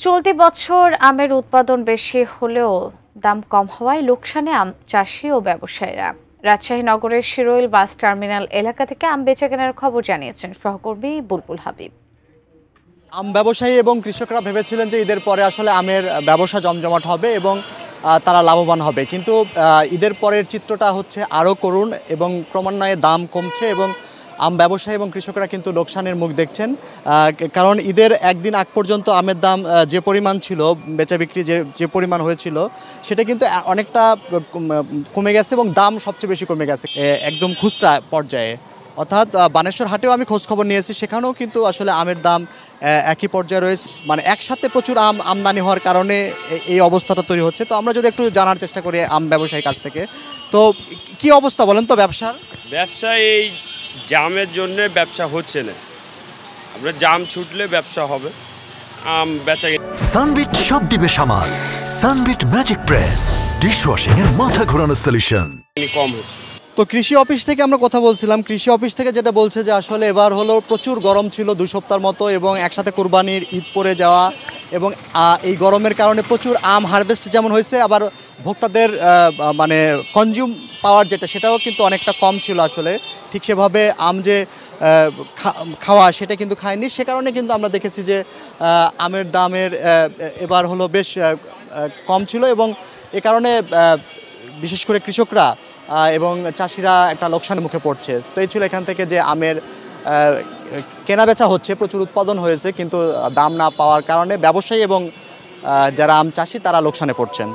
চলতি বছর আমের উৎপাদন বেশি হলেও দাম কম হওয়ায় লোকসানে আম চাষি ও ব্যবসায়ীরা। রাজশাহী নগরের শিরোইল বাস টার্মিনাল এলাকা থেকে আম বেচাকেনার খবর জানিয়েছেন সহকর্মী বুলবুল হাবিব। আম ব্যবসায়ী এবং কৃষকরা ভেবেছিলেন যে ঈদের পরে আসলে আমের ব্যবসা জমজমাট হবে এবং তারা লাভবান হবে, কিন্তু ঈদের পরের চিত্রটা হচ্ছে আরও করুণ এবং ক্রমান্বয়ে দাম কমছে এবং আম ব্যবসায়ী এবং কৃষকরা কিন্তু লোকসানের মুখ দেখছেন। কারণ ঈদের একদিন আগ পর্যন্ত আমের দাম যে পরিমাণ ছিল, বেচা বিক্রি যে পরিমাণ হয়েছিল সেটা কিন্তু অনেকটা কমে গেছে এবং দাম সবচেয়ে বেশি কমে গেছে একদম খুচরা পর্যায়ে। অর্থাৎ বানেশ্বর হাটেও আমি খোঁজখবর নিয়েছি, সেখানেও কিন্তু আসলে আমের দাম একই পর্যায়ে রয়েছে। মানে একসাথে প্রচুর আমদানি হওয়ার কারণে এই অবস্থাটা তৈরি হচ্ছে। তো আমরা যদি একটু জানার চেষ্টা করি আম ব্যবসায়ীর কাছ থেকে, তো কি অবস্থা বলেন তো ব্যবসার? ব্যবসা এই জামের জন্য ব্যবসা হচ্ছে না। আমরা জাম ছুটলে ব্যবসা হবে, আম বেচা। সানবিট সব দিবে সামাল। সানবিট ম্যাজিক প্রেস ডিশওয়াশিং এর মাথা ঘোরানো সলিউশন কম হচ্ছে। তো কৃষি অফিস থেকে আমরা কথা বলছিলাম, কৃষি অফিস থেকে যেটা বলছে যে আসলে এবার হলো প্রচুর গরম ছিল 2 সপ্তাহের মতো এবং একসাথে কুরবানির ঈদ পড়ে যাওয়া এবং এই গরমের কারণে প্রচুর আম হারভেস্ট যেমন হয়েছে, আবার ভোক্তাদের মানে কনজিউম পাওয়ার যেটা সেটাও কিন্তু অনেকটা কম ছিল। আসলে ঠিক সেভাবে আম যে খাওয়া সেটা কিন্তু খায়নি, সে কারণে কিন্তু আমরা দেখেছি যে আমের দামের এবার হলো বেশ কম ছিল এবং এ কারণে বিশেষ করে কৃষকরা এবং চাষিরা একটা লোকসানের মুখে পড়ছে। তো এই ছিল এখান থেকে যে আমের কেনা বেচা হচ্ছে, প্রচুর উৎপাদন হয়েছে, কিন্তু দাম না পাওয়ার কারণে ব্যবসায়ী এবং যারা আম চাষি তারা লোকসানে পড়ছেন।